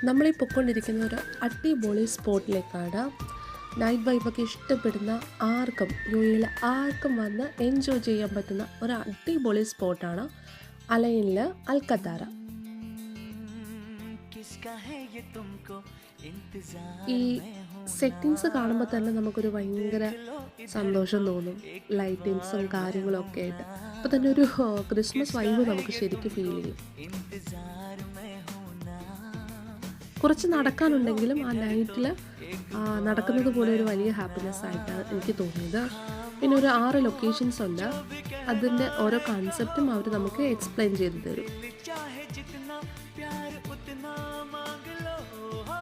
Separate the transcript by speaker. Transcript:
Speaker 1: നമ്മളീ പൊയ്ക്കൊണ്ടിരിക്കുന്ന ഒരു അടിപൊളി സ്പോട്ടിലേക്കാണ്. നൈറ്റ് വൈബൊക്കെ ഇഷ്ടപ്പെടുന്ന ആർക്കും യു എയിൽ ആർക്കും വന്ന് എൻജോയ് ചെയ്യാൻ പറ്റുന്ന ഒരു അടിപൊളി സ്പോട്ടാണ് അലൈനിൽ അൽക്കത്താര. ഈ സെറ്റിങ്സ് കാണുമ്പോൾ തന്നെ നമുക്കൊരു ഭയങ്കര സന്തോഷം തോന്നും. ലൈറ്റിങ്സും കാര്യങ്ങളും ഒക്കെ ആയിട്ട് അപ്പോൾ തന്നെ ഒരു ക്രിസ്മസ് വൈബ് നമുക്ക് ശരിക്കും ഫീൽ ചെയ്യും. കുറച്ച് നടക്കാനുണ്ടെങ്കിലും ആ നൈറ്റിൽ നടക്കുന്നത് പോലെ ഒരു വലിയ ഹാപ്പിനെസ് ആയിട്ടാണ് എനിക്ക് തോന്നിയത്. പിന്നെ ഒരു 6 ലൊക്കേഷൻസ് ഉണ്ട്. അതിൻ്റെ ഓരോ കൺസെപ്റ്റും അവർ നമുക്ക് എക്സ്പ്ലെയിൻ ചെയ്ത് തരും.